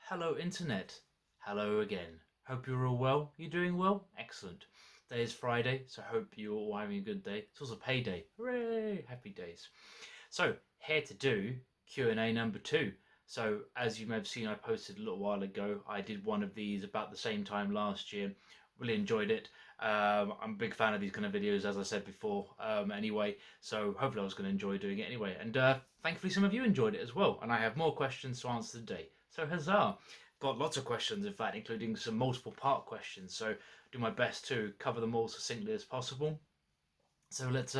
Hello, Internet. Hello again. Hope you're all well. You doing well? Excellent. Today is Friday, so hope you're all having a good day. It's also payday. Hooray! Happy days. So, here to do Q&A number 2. So, as you may have seen, I posted a little while ago. I did one of these about the same time last year. Really enjoyed it. I'm a big fan of these kind of videos, as I said before, anyway. So, hopefully I was going to enjoy doing it anyway. And thankfully some of you enjoyed it as well. And I have more questions to answer today. So huzzah! Got lots of questions, in fact, including some multiple part questions. So do my best to cover them all succinctly as possible. So let's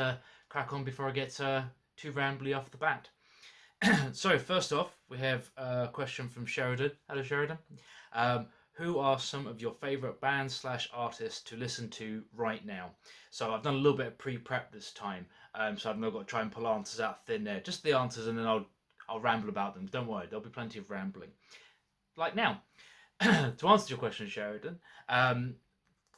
crack on before I get too rambly off the bat. So first off, we have a question from Sheridan. Hello, Sheridan. Who are some of your favourite bands slash artists to listen to right now? So I've done a little bit of pre-prep this time, so I've not got to try and pull answers out thin there. Just the answers, and then I'll ramble about them. Don't worry, there'll be plenty of rambling. Like now, to answer your question, Sheridan,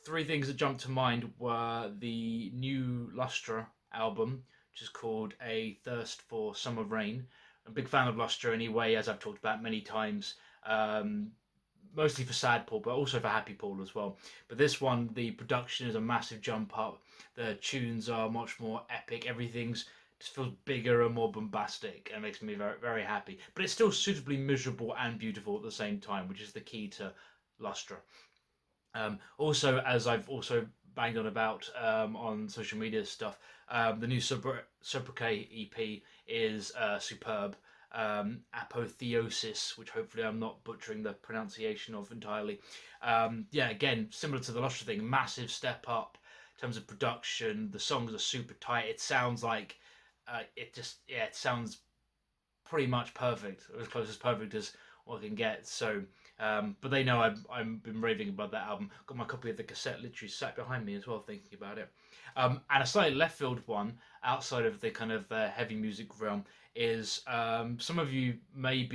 three things that jumped to mind were the new Lustra album, which is called A Thirst for Summer Rain. I'm a big fan of Lustra anyway, as I've talked about many times. Mostly for sad Paul, but also for happy Paul as well. But this one, the production is a massive jump up. The tunes are much more epic. Everything's just feels bigger and more bombastic, and makes me very, very happy. But it's still suitably miserable and beautiful at the same time, which is the key to Lustra. Also, as I've also banged on about on social media stuff, the new Sobriquet EP is superb. Apotheosis, which hopefully I'm not butchering the pronunciation of entirely. Yeah, again, similar to the Lustra thing, massive step up in terms of production. The songs are super tight. It sounds like it sounds pretty much perfect, or as close as perfect as what I can get. So, but they know I've been raving about that album. Got my copy of the cassette literally sat behind me as well, thinking about it. And a slightly left field one outside of the kind of heavy music realm is some of you may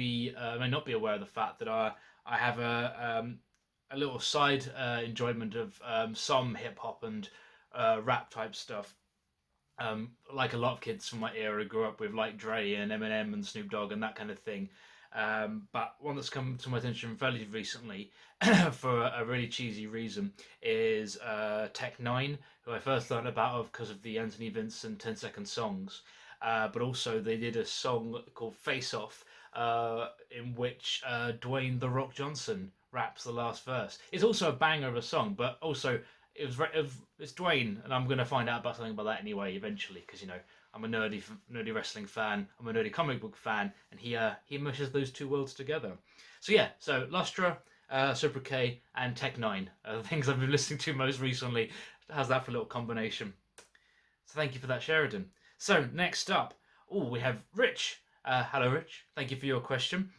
not be aware of the fact that I have a little side enjoyment of some hip hop and rap type stuff. Like a lot of kids from my era grew up with like Dre and Eminem and Snoop Dogg and that kind of thing. But one that's come to my attention fairly recently for a really cheesy reason is Tech Nine, who I first learned about because of the Anthony Vincent 10-second songs. But also they did a song called Face Off, in which Dwayne The Rock Johnson raps the last verse. It's also a banger of a song, but also it's Dwayne, and I'm gonna find out about something about that anyway eventually, because I'm a nerdy wrestling fan, I'm a nerdy comic book fan, and he meshes those two worlds together. So yeah, so Lustra, Sobriquet, and Tech Nine are the things I've been listening to most recently. How's that for a little combination? So thank you for that, Sheridan. So next up, we have Rich. Hello, Rich. Thank you for your question.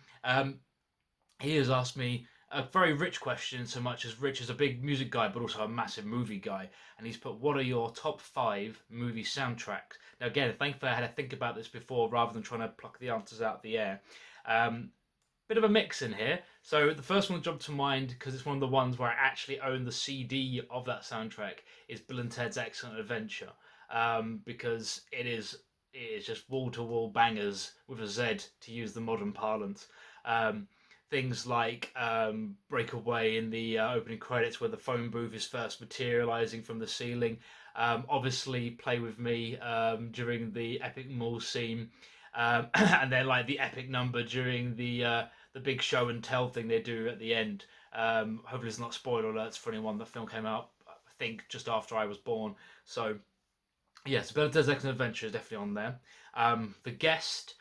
He has asked me a very rich question, so much as Rich is a big music guy, but also a massive movie guy. And he's put, what are your top 5 movie soundtracks? Now, again, thankfully I had to think about this before rather than trying to pluck the answers out of the air. Bit of a mix in here. So the first one that jumped to mind, because it's one of the ones where I actually own the CD of that soundtrack, is Bill and Ted's Excellent Adventure. Because it is just wall-to-wall bangers with a Z, to use the modern parlance. Things like Breakaway in the opening credits, where the phone booth is first materializing from the ceiling. Obviously, Play With Me during the epic mall scene. And then like the epic number during the big show and tell thing they do at the end. Hopefully it's not spoiler alerts for anyone. The film came out, I think, just after I was born. So yes, Bill and Ted's Excellent Adventure is definitely on there. The Guest.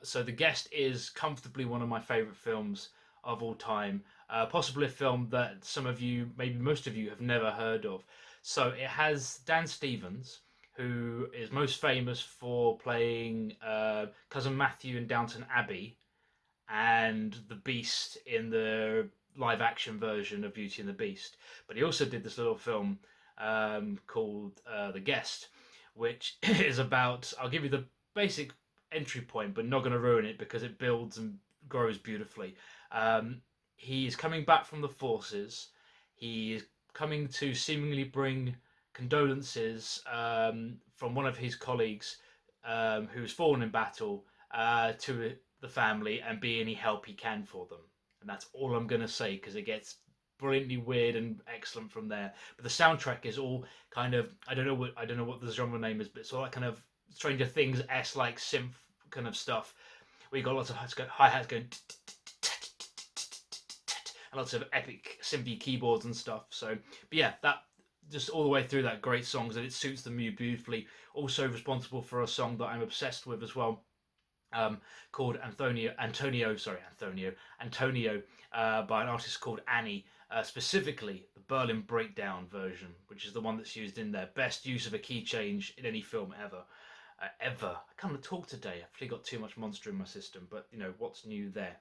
So The Guest is comfortably one of my favourite films of all time. Possibly a film that some of you, maybe most of you, have never heard of. So it has Dan Stevens, who is most famous for playing Cousin Matthew in Downton Abbey and the Beast in the live action version of Beauty and the Beast. But he also did this little film called The Guest, which is about, I'll give you the basic entry point, but not going to ruin it because it builds and grows beautifully. He is coming back from the forces. He is coming to seemingly bring condolences from one of his colleagues who's fallen in battle to the family and be any help he can for them. and that's all I'm gonna say because it gets brilliantly weird and excellent from there. But the soundtrack is all kind of I don't know what the genre name is, but it's all that kind of Stranger Things s like synth kind of stuff. Where you got lots of hi hats going and lots of epic synthy keyboards and stuff. So, but yeah, that just all the way through that great songs, and it suits the mood beautifully. Also responsible for a song that I'm obsessed with as well, called Antonio, by an artist called Annie, specifically the Berlin Breakdown version, which is the one that's used in there. Best use of a key change in any film ever. I can't talk today. I've really got too much monster in my system, but you know what's new there.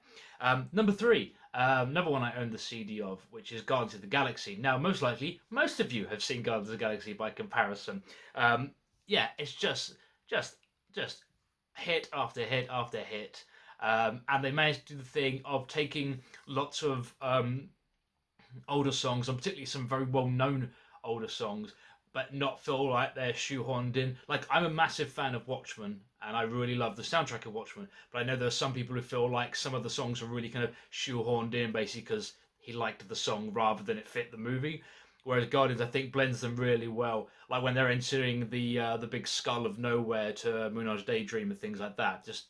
Number 3, another one I own the CD of, which is Guardians of the Galaxy. Now, most likely, most of you have seen Guardians of the Galaxy by comparison. Yeah, it's just hit after hit after hit, and they managed to do the thing of taking lots of older songs, and particularly some very well-known older songs, but not feel like they're shoehorned in. Like, I'm a massive fan of Watchmen, and I really love the soundtrack of Watchmen, but I know there are some people who feel like some of the songs are really kind of shoehorned in, basically because he liked the song rather than it fit the movie. Whereas Guardians, I think, blends them really well. Like when they're entering the big skull of nowhere to Moonage Daydream and things like that. Just,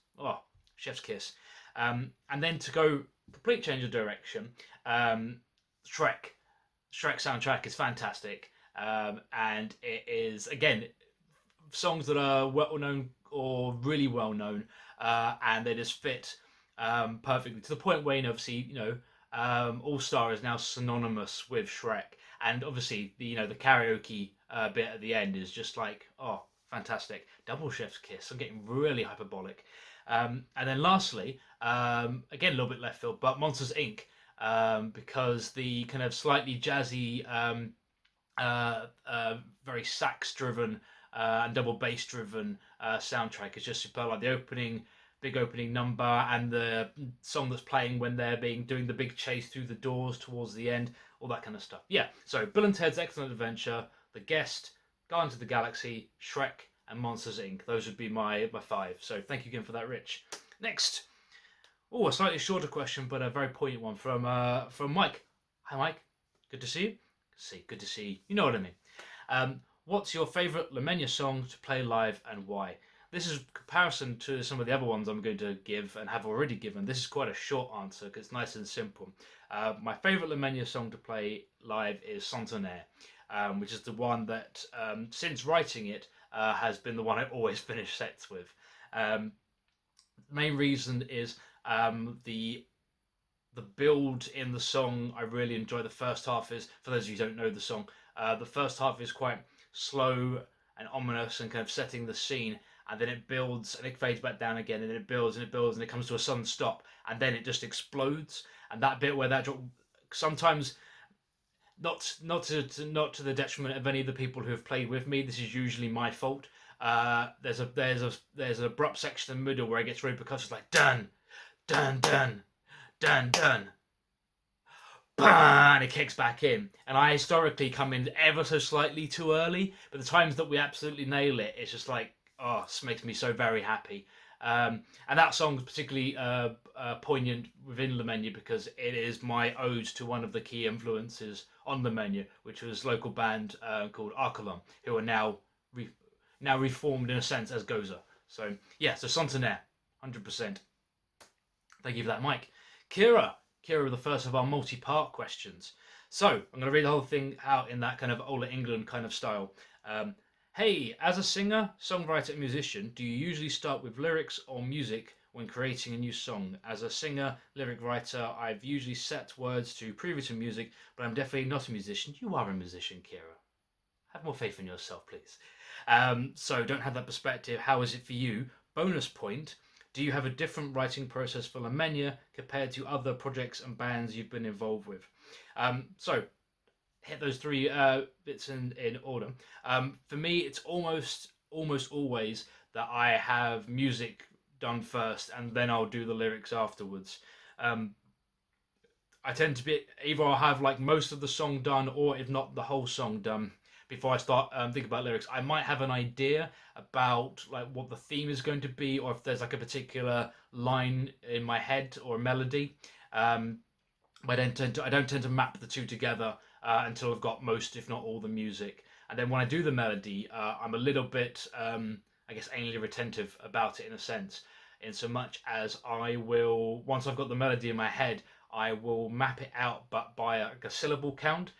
chef's kiss. And then to go complete change of direction, Shrek soundtrack is fantastic. And it is, again, songs that are well known or really well known, and they just fit perfectly to the point where, obviously, All Star is now synonymous with Shrek, and obviously the karaoke bit at the end is just like, oh, fantastic. Double chef's kiss. I'm getting really hyperbolic. And then lastly, again, a little bit left field, but Monsters Inc. Because the kind of slightly jazzy, very sax driven and double bass driven soundtrack is just super. Like the big opening number, and the song that's playing when they're doing the big chase through the doors towards the end, all that kind of stuff. Yeah, so Bill and Ted's Excellent Adventure, The Guest, Guardians of the Galaxy, Shrek, and Monsters Inc. Those would be my 5. So thank you again for that, Rich. Next, a slightly shorter question, but a very poignant one from Mike. Hi, Mike. Good to see you. Good to see you. You know what I mean. What's your favourite Lemenya song to play live and why? This is comparison to some of the other ones I'm going to give and have already given. This is quite a short answer because it's nice and simple. My favourite Lemenya song to play live is Centenaire, which is the one that, since writing it, has been the one I always finish sets with. The main reason is the build in the song. I really enjoy. The first half is, for those of you who don't know the song, the first half is quite slow and ominous and kind of setting the scene, and then it builds and it fades back down again, and then it builds and it builds and it comes to a sudden stop, and then it just explodes. And that bit where that drop, sometimes not to the detriment of any of the people who have played with me, this is usually my fault. There's an abrupt section in the middle where it gets really percussive, like dun dun dun dun dun, and it kicks back in. And I historically come in ever so slightly too early, but the times that we absolutely nail it, it's just like, oh, this makes me so very happy. And that song's particularly poignant within Lemenya because it is my ode to one of the key influences on Lemenya, which was a local band called Archelon, who are now reformed in a sense as Goza. So yeah, so Centenaire, 100%. Thank you for that, Mike. Kira, the first of our multi-part questions. So I'm going to read the whole thing out in that kind of Ola England kind of style. Hey, as a singer, songwriter, and musician, do you usually start with lyrics or music when creating a new song? As a singer, lyric writer, I've usually set words to previous music, but I'm definitely not a musician. You are a musician, Kira. Have more faith in yourself, please. So don't have that perspective. How is it for you? Bonus point. Do you have a different writing process for Lemenya compared to other projects and bands you've been involved with? So hit those 3 bits in order. For me, it's almost always that I have music done first and then I'll do the lyrics afterwards. I tend to be either I'll have like most of the song done, or if not the whole song done, before I start thinking about lyrics. I might have an idea about like what the theme is going to be, or if there's like a particular line in my head or a melody. But I don't tend to map the two together until I've got most, if not all, the music. And then when I do the melody, I'm a little bit, I guess, anally retentive about it in a sense, in so much as I will, once I've got the melody in my head, I will map it out, but by a syllable count.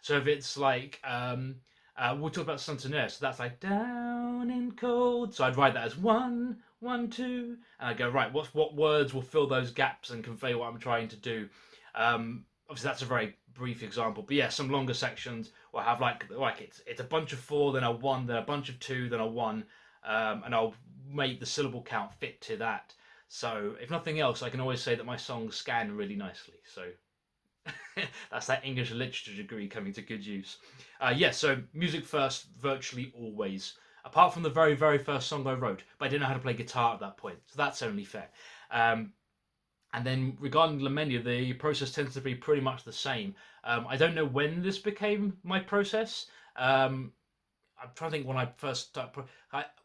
So if it's like, we'll talk about Santander, so that's like down in cold. So I'd write that as 1, 1, 2, and I go right. What words will fill those gaps and convey what I'm trying to do? Obviously, that's a very brief example, but yeah, some longer sections will have like it's a bunch of 4, then a 1, then a bunch of 2, then a 1, and I'll make the syllable count fit to that. So if nothing else, I can always say that my songs scan really nicely. So that's that English literature degree coming to good use. Yeah, so music first, virtually always. Apart from the very, very first song I wrote, but I didn't know how to play guitar at that point, so that's only fair. And then regarding the Menhir, the process tends to be pretty much the same. I don't know when this became my process. I'm trying to think when I first started.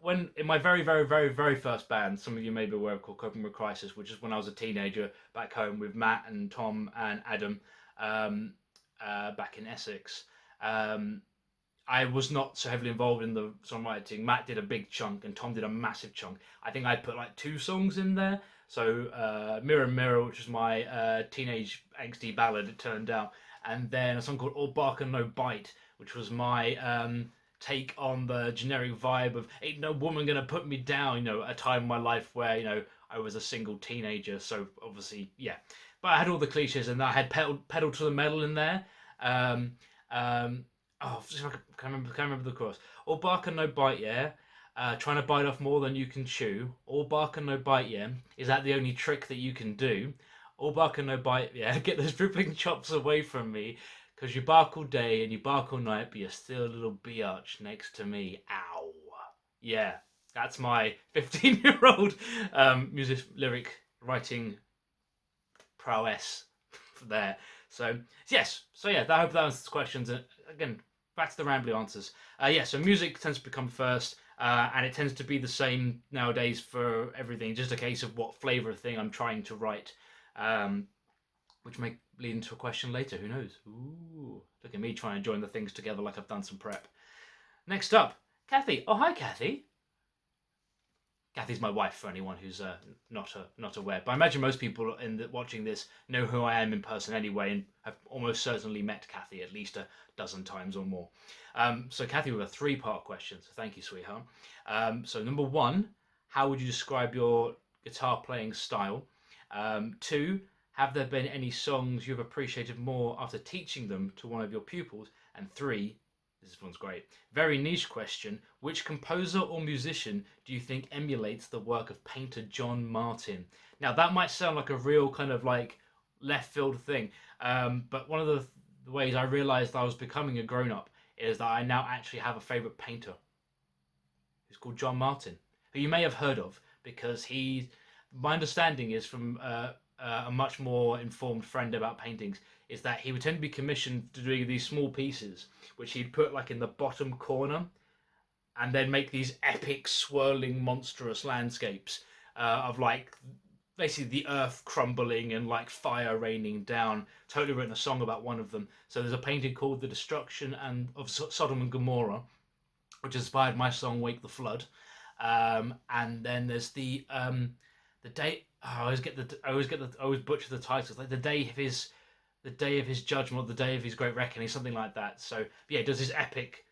When in my very, very, very, very first band, some of you may be aware of, called Coping with Crisis, which is when I was a teenager back home with Matt and Tom and Adam, back in Essex. I was not so heavily involved in the songwriting. Matt did a big chunk and Tom did a massive chunk. I think I put like 2 songs in there. So Mirror Mirror, which was my teenage angsty ballad, it turned out, and then a song called All Bark and No Bite, which was my take on the generic vibe of ain't no woman gonna put me down, at a time in my life where I was a single teenager. So obviously, yeah, but I had all the cliches, and I had pedal to the metal in there. Oh, can't remember the chorus. All bark and no bite, yeah. Trying to bite off more than you can chew. All bark and no bite, yeah. Is that the only trick that you can do? All bark and no bite, yeah. Get those dripping chops away from me, because you bark all day and you bark all night, but you're still a little biatch next to me. Ow. Yeah, that's my 15-year-old music lyric writing prowess there. So yes, so yeah, I hope that answers the questions. Again, back to the rambly answers. Yeah, so music tends to become first, and it tends to be the same nowadays for everything. Just a case of what flavour of thing I'm trying to write, which may lead into a question later. Who knows? Ooh, look at me trying to join the things together like I've done some prep. Next up, Kathy. Oh, hi, Kathy. Kathy's my wife, for anyone who's not aware. But I imagine most people watching this know who I am in person anyway, and have almost certainly met Kathy at least a dozen times or more. So Kathy, with a 3-part question. So thank you, sweetheart. So number 1, how would you describe your guitar playing style? 2, have there been any songs you've appreciated more after teaching them to one of your pupils? And 3, this one's great. Very niche question. Which composer or musician do you think emulates the work of painter John Martin? Now, that might sound like a real kind of like left field thing, but one of the ways I realized I was becoming a grown-up is that I now actually have a favorite painter who's called John Martin, who you may have heard of because my understanding is from a much more informed friend about paintings, is that he would tend to be commissioned to do these small pieces, which he'd put like in the bottom corner, and then make these epic, swirling, monstrous landscapes of like basically the earth crumbling and like fire raining down. Totally written a song about one of them. So there's a painting called "The Destruction of Sodom and Gomorrah," which inspired my song "Wake the Flood." And then there's the day. I always butcher the titles. Like the day of his judgment, or the day of his great reckoning, something like that. So yeah, it does this epic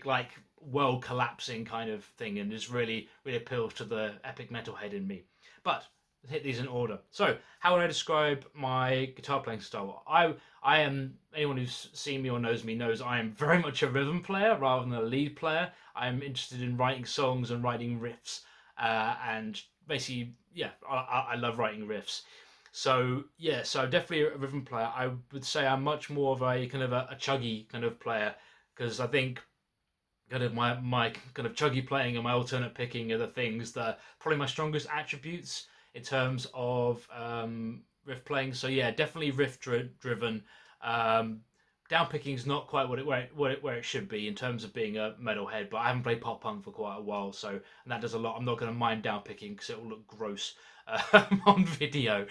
like world collapsing kind of thing, and just really appeals to the epic metalhead in me. But let's hit these in order. So how would I describe my guitar playing style? I am, anyone who's seen me or knows me knows I am very much a rhythm player rather than a lead player. I'm interested in writing songs and writing riffs, and basically, yeah, I love writing riffs. So yeah, so definitely a rhythm player. I would say I'm much more of a kind of a chuggy kind of player, because I think kind of my kind of chuggy playing and my alternate picking are the things that are probably my strongest attributes in terms of riff playing. So yeah, definitely riff driven. downpicking is not quite where it should be in terms of being a metalhead, but I haven't played pop punk for quite a while, so and that does a lot. I'm not going to mind downpicking because it will look gross on video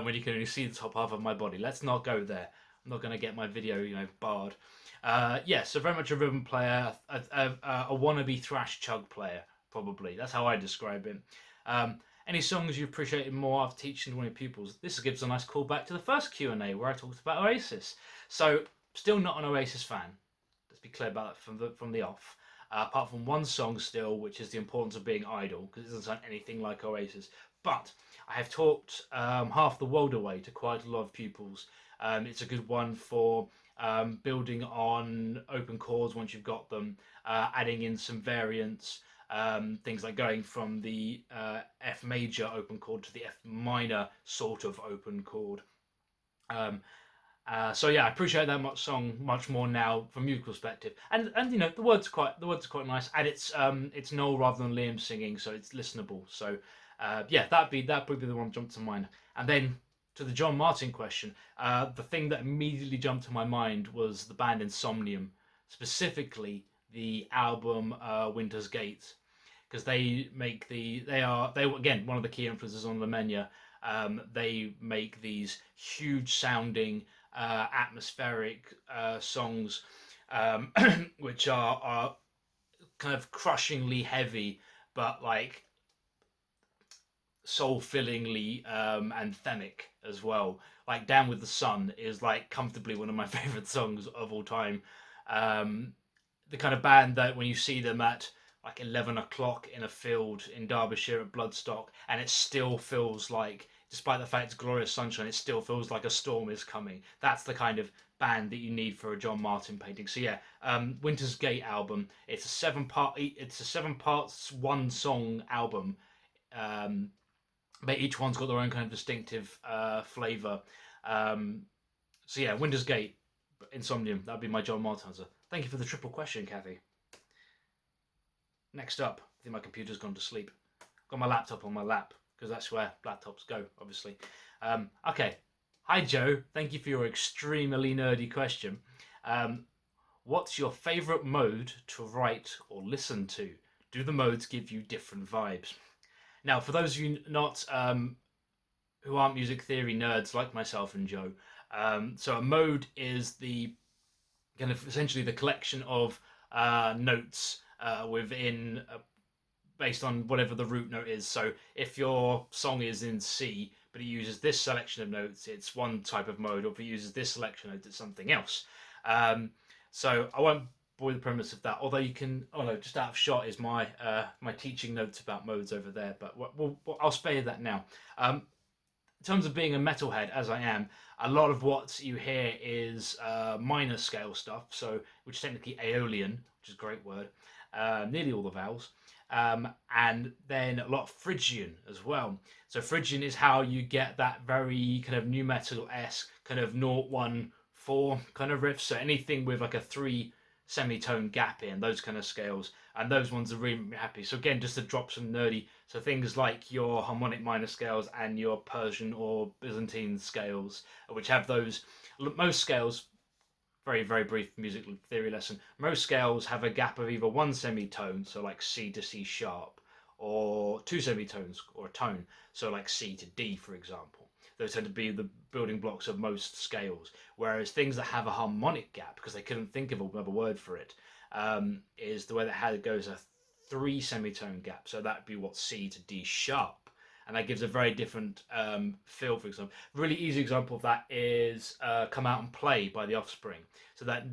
when you can only see the top half of my body. Let's not go there. I'm not going to get my video, barred. Yeah, so very much a rhythm player, a wannabe thrash chug player, probably. That's how I describe it. Any songs you appreciated more after teaching one of your pupils? This gives a nice callback to the first Q&A where I talked about Oasis. So, still not an Oasis fan. Let's be clear about that from the off. Apart from one song still, which is The Importance of Being Idle, because it doesn't sound anything like Oasis. But I have talked half the world away to quite a lot of pupils. It's a good one for building on open chords once you've got them, adding in some variants, things like going from the F major open chord to the F minor sort of open chord. So yeah, I appreciate that song much more now from a musical perspective, and the words are quite nice, and it's Noel rather than Liam singing, so it's listenable. So yeah, that'd be the one that jumped to mind. And then to the John Martin question, the thing that immediately jumped to my mind was the band Insomnium, specifically the album Winter's Gate, because they are again one of the key influences on Menhir. They make these huge sounding atmospheric songs, which are kind of crushingly heavy, but like soul-fillingly anthemic as well. Like Down with the Sun is like comfortably one of my favorite songs of all time. The kind of band that when you see them at like 11 o'clock in a field in Derbyshire at Bloodstock, and it still feels like, despite the fact it's glorious sunshine, it still feels like a storm is coming. That's the kind of band that you need for a John Martin painting. So yeah, Winter's Gate album. It's a seven parts, one song album. But each one's got their own kind of distinctive flavour. So yeah, Winter's Gate, Insomnium. That'd be my John Martin answer. Thank you for the triple question, Kathy. Next up, I think my computer's gone to sleep. Got my laptop on my lap, because that's where laptops go, obviously. Okay. Hi, Joe. Thank you for your extremely nerdy question. What's your favourite mode to write or listen to? Do the modes give you different vibes? Now, for those of you not who aren't music theory nerds like myself and Joe, so a mode is the kind of essentially the collection of notes within based on whatever the root note is. So if your song is in C, but it uses this selection of notes, it's one type of mode, or if it uses this selection of notes, it's something else. So I won't bore the premise of that, although you can, just out of shot is my my teaching notes about modes over there, but I'll spare you that now. In terms of being a metalhead, as I am, a lot of what you hear is minor scale stuff, so which is technically Aeolian, which is a great word, nearly all the vowels, and then a lot of Phrygian as well. So Phrygian is how you get that very kind of nu metal-esque kind of 0-1-4 kind of riff. So anything with like a 3 semitone gap in, those kind of scales, and those ones are really happy. So again, just to drop some nerdy, so things like your harmonic minor scales and your Persian or Byzantine scales, which have those, most scales, very, very brief music theory lesson, most scales have a gap of either one semitone, so like C to C sharp, or two semitones, or a tone, so like C to D, for example. Those tend to be the building blocks of most scales. Whereas things that have a harmonic gap, because they couldn't think of another word for it, is the way that it goes a 3 semitone gap. So that'd be what, C to D sharp. And that gives a very different feel, for example. A really easy example of that is Come Out and Play by The Offspring. So that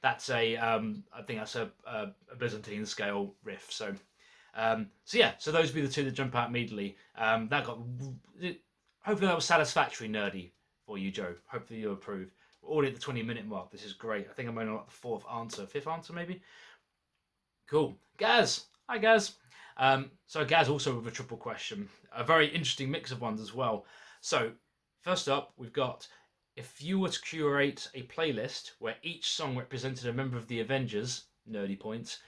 that's I think that's a Byzantine scale riff. So yeah, so those would be the two that jump out immediately. Hopefully that was satisfactory nerdy for you, Joe. Hopefully you approve. We're already at the 20-minute mark. This is great. I think I'm only on like the fifth answer maybe. Cool. Gaz. Hi, Gaz. So Gaz also with a triple question. A very interesting mix of ones as well. So first up, we've got, if you were to curate a playlist where each song represented a member of the Avengers, nerdy points,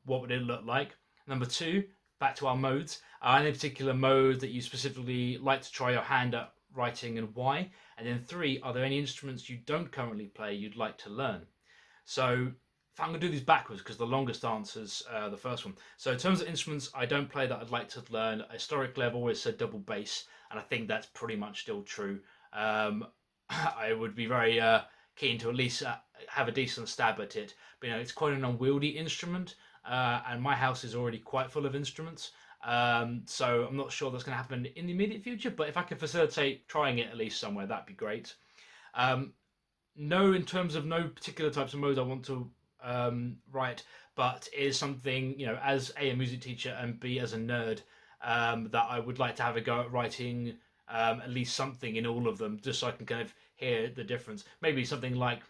what would it look like? Number 2, back to our modes. Any particular mode that you specifically like to try your hand at writing and why? And then 3, are there any instruments you don't currently play you'd like to learn? So if I'm going to do these backwards, because the longest answer's the first one. So in terms of instruments I don't play that I'd like to learn, historically I've always said double bass, and I think that's pretty much still true. I would be very keen to at least have a decent stab at it. But it's quite an unwieldy instrument, and my house is already quite full of instruments. So I'm not sure that's going to happen in the immediate future, but if I could facilitate trying it at least somewhere, that'd be great. No, in terms of no particular types of modes I want to write, but is something, as A music teacher and B as a nerd, that I would like to have a go at writing at least something in all of them, just so I can kind of hear the difference. Maybe something like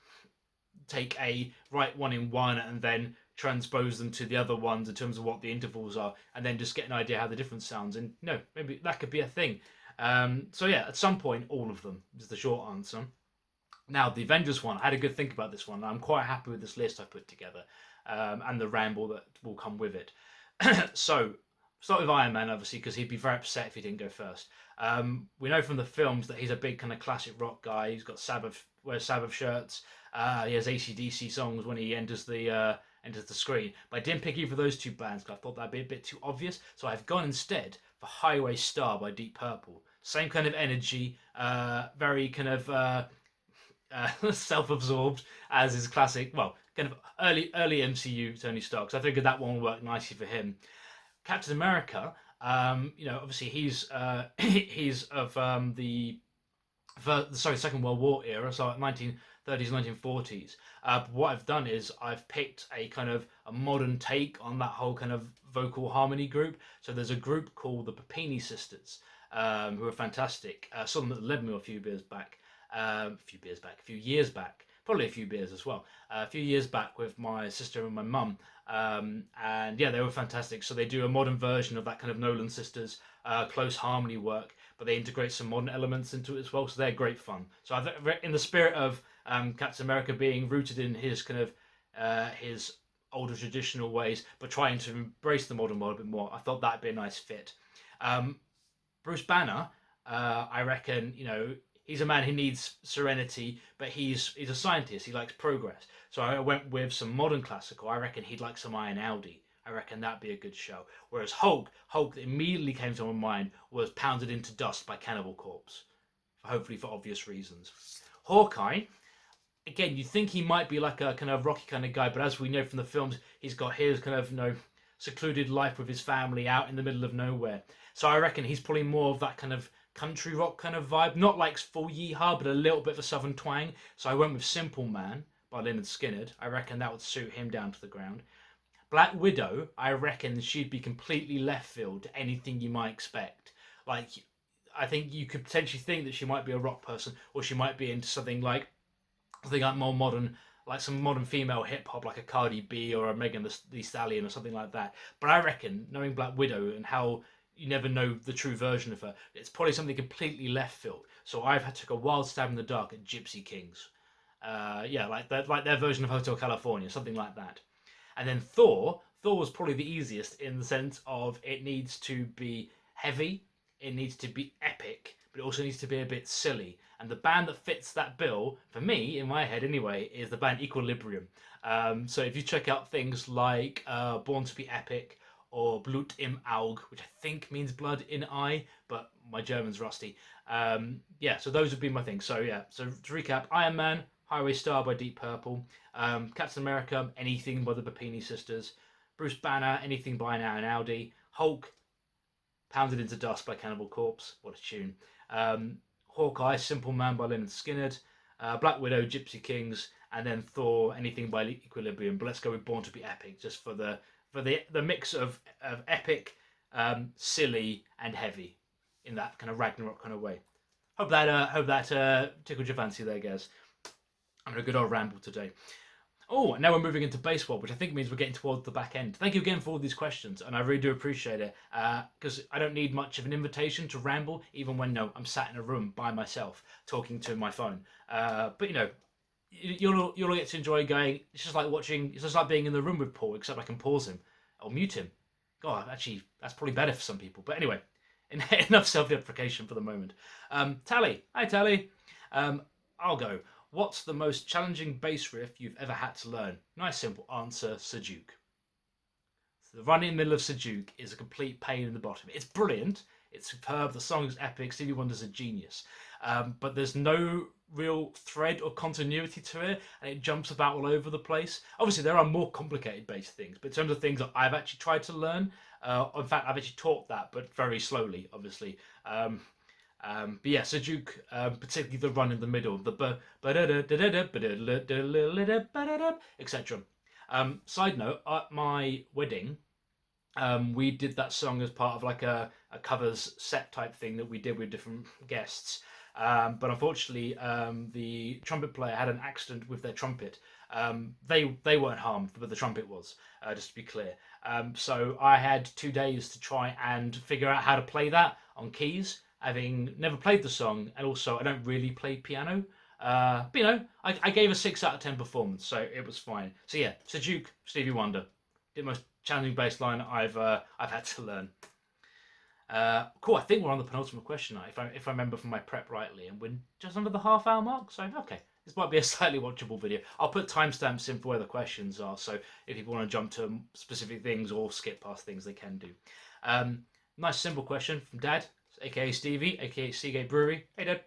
write one in one and then transpose them to the other ones in terms of what the intervals are, and then just get an idea how the difference sounds. And maybe that could be a thing. So yeah, at some point, all of them is the short answer. Now, the Avengers one, I had a good think about this one. I'm quite happy with this list I put together, and the ramble that will come with it. So, start with Iron Man, obviously, because he'd be very upset if he didn't go first. We know from the films that he's a big kind of classic rock guy. He's got wears Sabbath shirts. He has AC/DC songs when he enters the screen. But I didn't pick either of those 2 bands because I thought that'd be a bit too obvious. So I've gone instead for Highway Star by Deep Purple. Same kind of energy, very kind of self-absorbed as his classic, kind of early MCU Tony Stark. So I figured that one would work nicely for him. Captain America, obviously he's of the Second World War era, so 1930s, 1940s. But what I've done is I've picked a kind of a modern take on that whole kind of vocal harmony group. So there's a group called the Papini Sisters, who are fantastic. Saw them at the Leadmill a few years back, probably a few beers as well. A few years back with my sister and my mum, and yeah, they were fantastic. So they do a modern version of that kind of Nolan Sisters close harmony work, but they integrate some modern elements into it as well. So they're great fun. So I think, in the spirit of Captain America being rooted in his kind of his older traditional ways, but trying to embrace the modern world a bit more, I thought that'd be a nice fit. Bruce Banner, I reckon, he's a man who needs serenity, but he's a scientist. He likes progress. So I went with some modern classical. I reckon he'd like some Iron Audi. I reckon that'd be a good show. Whereas Hulk that immediately came to my mind was Pounded into Dust by Cannibal Corpse, hopefully for obvious reasons. Hawkeye, again, you'd think he might be like a kind of rocky kind of guy, but as we know from the films, he's got his kind of secluded life with his family out in the middle of nowhere. So I reckon he's probably more of that kind of country rock kind of vibe, not like full yeehaw, but a little bit of a southern twang. So I went with Simple Man by Lynyrd Skynyrd. I reckon that would suit him down to the ground. Black Widow, I reckon she'd be completely left field to anything you might expect. Like, I think you could potentially think that she might be a rock person, or she might be into something like more modern, like some modern female hip hop, like a Cardi B or a Megan Thee Stallion or something like that. But I reckon, knowing Black Widow and how you never know the true version of her, it's probably something completely left field. So I've had to take a wild stab in the dark at Gypsy Kings. Like their version of Hotel California, something like that. And then Thor was probably the easiest in the sense of it needs to be heavy, it needs to be epic, but it also needs to be a bit silly. And the band that fits that bill, for me, in my head anyway, is the band Equilibrium. So if you check out things like Born to be Epic, or Blut im Auge, which I think means blood in eye, but my German's rusty. So those would be my things. So to recap, Iron Man, Highway Star by Deep Purple, Captain America, anything by the Papini Sisters, Bruce Banner, anything by Iron Audi, Hulk, Pounded into Dust by Cannibal Corpse, what a tune, Hawkeye, Simple Man by Lynyrd Skynyrd, Black Widow, Gypsy Kings, and then Thor, anything by Equilibrium. But let's go with Born to be Epic, just for the mix of epic, silly, and heavy in that kind of Ragnarok kind of way. Hope that tickled your fancy there, guys. I'm having a good old ramble today. Oh, and now we're moving into baseball, which I think means we're getting towards the back end. Thank you again for all these questions, and I really do appreciate it, because I don't need much of an invitation to ramble, even when I'm sat in a room by myself talking to my phone. But you'll get to enjoy going. It's just like being in the room with Paul, except I can pause him or mute him. God, actually, that's probably better for some people. But anyway, Enough self-deprecation for the moment. Talie, hi Talie. I'll go. What's the most challenging bass riff you've ever had to learn? Nice simple answer, Sejuk. So the run in the middle of Sejuk is a complete pain in the bottom. It's brilliant, it's superb, the song is epic, Stevie Wonder's a genius. But there's no real thread or continuity to it, and it jumps about all over the place. Obviously, there are more complicated bass things, but in terms of things that I've actually tried to learn, in fact, I've actually taught that, but very slowly, obviously. But yeah, Sejuk, particularly the run in the middle, the etc. Side note, at my wedding, we did that song as part of like a covers set type thing that we did with different guests. But unfortunately, the trumpet player had an accident with their trumpet. They weren't harmed, but the trumpet was, just to be clear. So I had 2 days to try and figure out how to play that on keys, having never played the song, and also I don't really play piano. But you know, I gave a 6 out of 10 performance, so it was fine. So yeah, Sejuk, Stevie Wonder, the most challenging bass line I've had to learn. Cool. I think we're on the penultimate question now, if I remember from my prep rightly, and we're just under the half-hour mark. So okay, this might be a slightly watchable video. I'll put timestamps in for where the questions are, so if people want to jump to specific things or skip past things, they can do. Nice simple question from Dad, aka Stevie, aka Seagate Brewery. Hey Dad.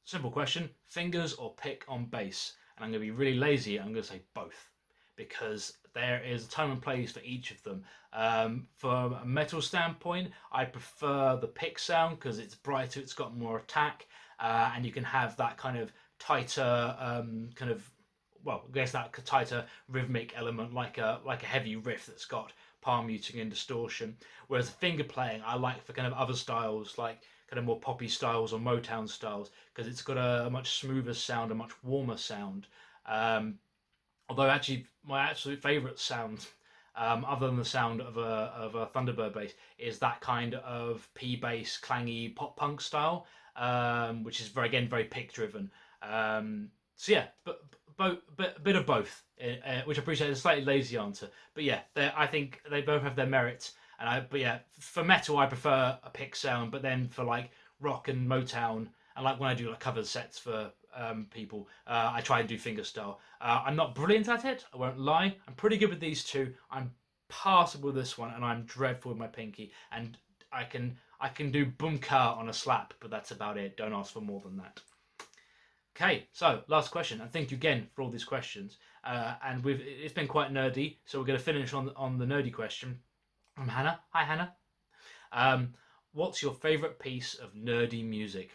Simple question: fingers or pick on bass? And I'm going to be really lazy. I'm going to say both, because there is a time and place for each of them. From a metal standpoint, I prefer the pick sound because it's brighter, it's got more attack, and you can have that kind of tighter, I guess that tighter rhythmic element, like a heavy riff that's got palm muting and distortion. Whereas finger playing, I like for kind of other styles, like kind of more poppy styles or Motown styles, because it's got a much smoother sound, a much warmer sound. Although actually, my absolute favourite sound, other than the sound of a Thunderbird bass, is that kind of P bass, clangy pop punk style, which is very pick driven. So yeah, but bit of both, which I appreciate is a slightly lazy answer. But yeah, I think they both have their merits. But yeah, for metal I prefer a pick sound, but then for like rock and Motown, and like when I do like cover sets for people, I try and do fingerstyle. I'm not brilliant at it, I won't lie. I'm pretty good with these two. I'm passable with this one, and I'm dreadful with my pinky. And I can do bunka on a slap, but that's about it. Don't ask for more than that. Okay, so last question, and thank you again for all these questions. And it's been quite nerdy, so we're going to finish on the nerdy question from Hannah. Hi Hannah. What's your favourite piece of nerdy music?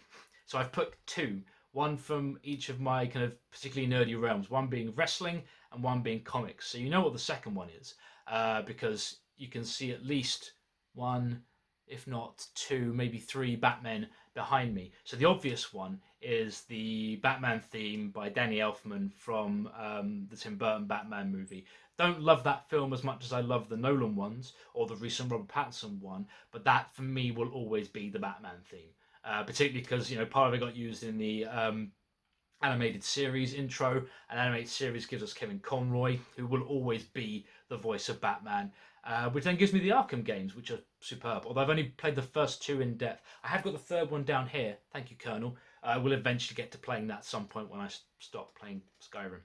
So I've put two. One from each of my kind of particularly nerdy realms, one being wrestling and one being comics. So you know what the second one is, because you can see at least one, if not two, maybe three Batmen behind me. So the obvious one is the Batman theme by Danny Elfman from the Tim Burton Batman movie. Don't love that film as much as I love the Nolan ones or the recent Robert Pattinson one, but that for me will always be the Batman theme. Particularly because, you know, part of it got used in the animated series intro, and animated series gives us Kevin Conroy, who will always be the voice of Batman, which then gives me the Arkham games, which are superb. Although I've only played the first two in depth. I have got the third one down here. Thank you, Colonel. I will eventually get to playing that at some point when I stop playing Skyrim.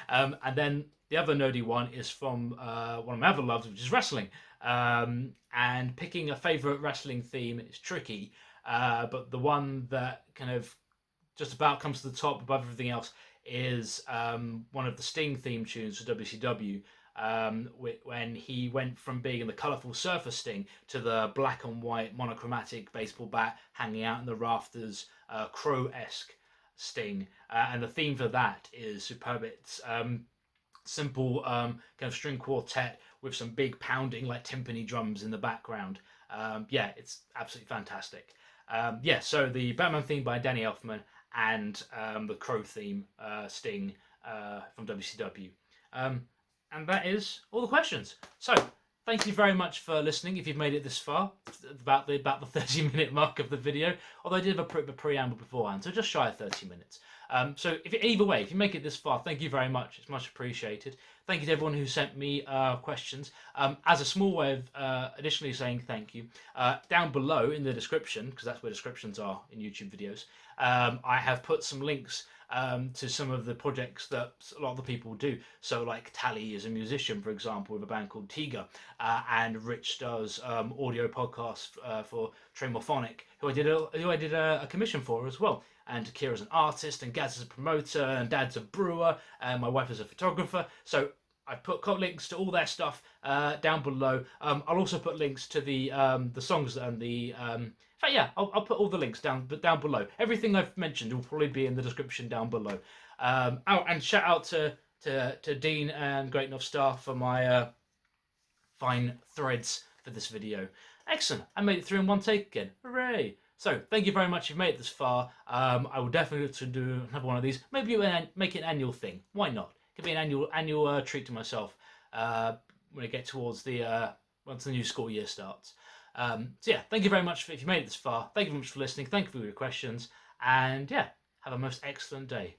And then the other nerdy one is from one of my other loves, which is wrestling. And picking a favourite wrestling theme is tricky. But the one that kind of just about comes to the top above everything else is one of the Sting theme tunes for WCW, when he went from being the colourful surfer Sting to the black and white monochromatic baseball bat hanging out in the rafters, Crow-esque Sting. And the theme for that is superb. It's simple kind of string quartet with some big pounding like timpani drums in the background. Yeah, it's absolutely fantastic. So the Batman theme by Danny Elfman and the Crow theme, Sting, from WCW. And that is all the questions. So thank you very much for listening. If you've made it this far, about the 30-minute mark of the video, although I did have a preamble beforehand, so just shy of 30 minutes. So either way, if you make it this far, thank you very much. It's much appreciated. Thank you to everyone who sent me questions. As a small way of additionally saying thank you, down below in the description, because that's where descriptions are in YouTube videos, I have put some links to some of the projects that a lot of the people do. So like Talie is a musician, for example, with a band called Tiga, and Rich does audio podcasts for Harmonic, who I did a commission for as well. And Kira's an artist, and Gaz is a promoter, and Dad's a brewer, and my wife is a photographer. So I've put links to all their stuff down below. I'll also put links to the songs and the. In fact, yeah, I'll put all the links down below. Everything I've mentioned will probably be in the description down below. And shout out to Dean and Great Enough Star for my fine threads for this video. Excellent! I made it through in one take again. Hooray! So, thank you very much if you've made it this far. I will definitely look to do another one of these. Maybe make it an annual thing. Why not? It could be an annual treat to myself when I get towards once the new school year starts. So yeah, thank you very much if you made it this far. Thank you very much for listening. Thank you for your questions. And yeah, have a most excellent day.